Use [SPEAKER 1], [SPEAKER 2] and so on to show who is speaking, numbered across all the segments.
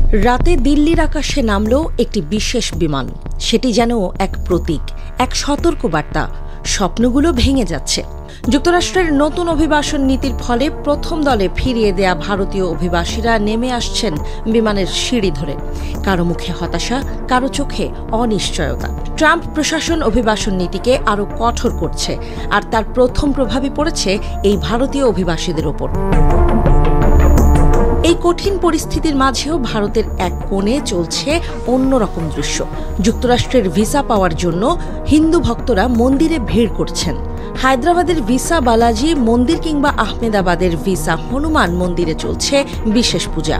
[SPEAKER 1] রাতে দিল্লির আকাশে নামল একটি বিশেষ বিমান। সেটি যেন এক প্রতীক, এক সতর্কবার্তা। স্বপ্নগুলো ভেঙে যাচ্ছে। যুক্তরাষ্ট্রের নতুন অভিবাসন নীতির ফলে প্রথম দলে ফিরিয়ে দেয়া ভারতীয় অভিবাসীরা নেমে আসছেন বিমানের সিঁড়ি ধরে। কারো মুখে হতাশা, কারো চোখে অনিশ্চয়তা। ট্রাম্প প্রশাসন অভিবাসন নীতিকে আরও কঠোর করছে, আর তার প্রথম প্রভাবই পড়েছে এই ভারতীয় অভিবাসীদের ওপর। এই কঠিন পরিস্থিতির মাঝেও ভারতের এক কোণে চলছে অন্যরকম দৃশ্য। যুক্তরাষ্ট্রের ভিসা পাওয়ার জন্য হিন্দু ভক্তরা মন্দিরে ভিড় করছেন। হায়দ্রাবাদের ভিসা বালাজি মন্দির কিংবা আহমেদাবাদের ভিসা হনুমান মন্দিরে চলছে বিশেষ পূজা।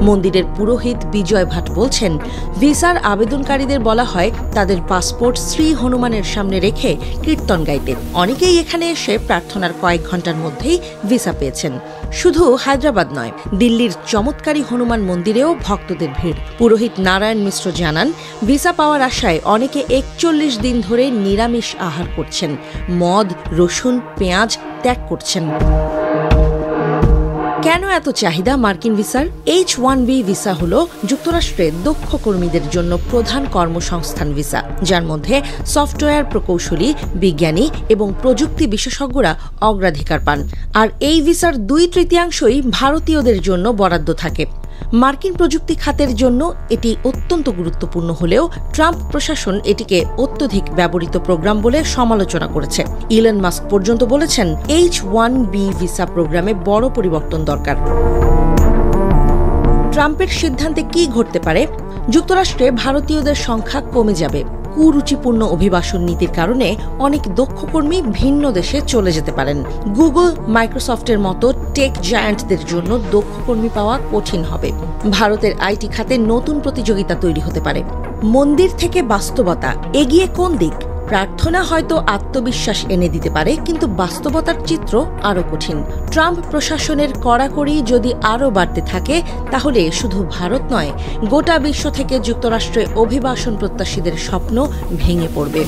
[SPEAKER 1] মন্দিরের পুরোহিত বিজয় ভাট বলছেন, ভিসার আবেদনকারীদের বলা হয় তাদের পাসপোর্ট শ্রী হনুমানের সামনে রেখে কীর্তন গাইতে। অনেকেই এখানে এসে প্রার্থনার কয়েক ঘন্টার মধ্যেই ভিসা পেয়েছেন। শুধু হায়দ্রাবাদ নয়, দিল্লির চমৎকারী হনুমান মন্দিরেও ভক্তদের ভিড়। পুরোহিত নারায়ণ মিশ্র জানান, ভিসা পাওয়ার আশায় অনেকে 41 দিন ধরে নিরামিষ আহার করছেন, মদ, রসুন, পেঁয়াজ ত্যাগ করছেন। কেন এত চাহিদা মার্কিন ভিসার? H-1B ভিসা হল যুক্তরাষ্ট্রে দক্ষ কর্মীদের জন্য প্রধান কর্মসংস্থান ভিসা, যার মধ্যে সফটওয়্যার প্রকৌশলী, বিজ্ঞানী এবং প্রযুক্তি বিশেষজ্ঞরা অগ্রাধিকার পান। আর এই ভিসার 2/3 ভারতীয়দের জন্য বরাদ্দ থাকে। মার্কিন প্রযুক্তি খাতের জন্য এটি অত্যন্ত গুরুত্বপূর্ণ হলেও ট্রাম্প প্রশাসন এটিকে অত্যধিক ব্যবহৃত প্রোগ্রাম বলে সমালোচনা করেছে। ইলন মাস্ক পর্যন্ত বলেছেন, H-1B ভিসা প্রোগ্রামে বড় পরিবর্তন দরকার। ট্রাম্পের সিদ্ধান্তে কি ঘটতে পারে? যুক্তরাষ্ট্রে ভারতীয়দের সংখ্যা কমে যাবে। কুরুচিপূর্ণ অভিবাসন নীতির কারণে অনেক দক্ষ কর্মী ভিন্ন দেশে চলে যেতে পারেন। গুগল, মাইক্রোসফটের মতো টেক জায়ান্টদের জন্য দক্ষ কর্মী পাওয়া কঠিন হবে। ভারতের আইটি খাতে নতুন প্রতিযোগিতা তৈরি হতে পারে। মন্দির থেকে বাস্তবতা এগিয়ে কোন দিক? প্রার্থনা হয়তো আত্মবিশ্বাস এনে দিতে পারে, কিন্তু বাস্তবতার চিত্র আরও কঠিন। ট্রাম্প প্রশাসনের কড়াকড়ি যদি আরও বাড়তে থাকে, তাহলে শুধু ভারত নয়, গোটা বিশ্ব থেকে যুক্তরাষ্ট্রে অভিবাসন প্রত্যাশীদের স্বপ্ন ভেঙে পড়বে।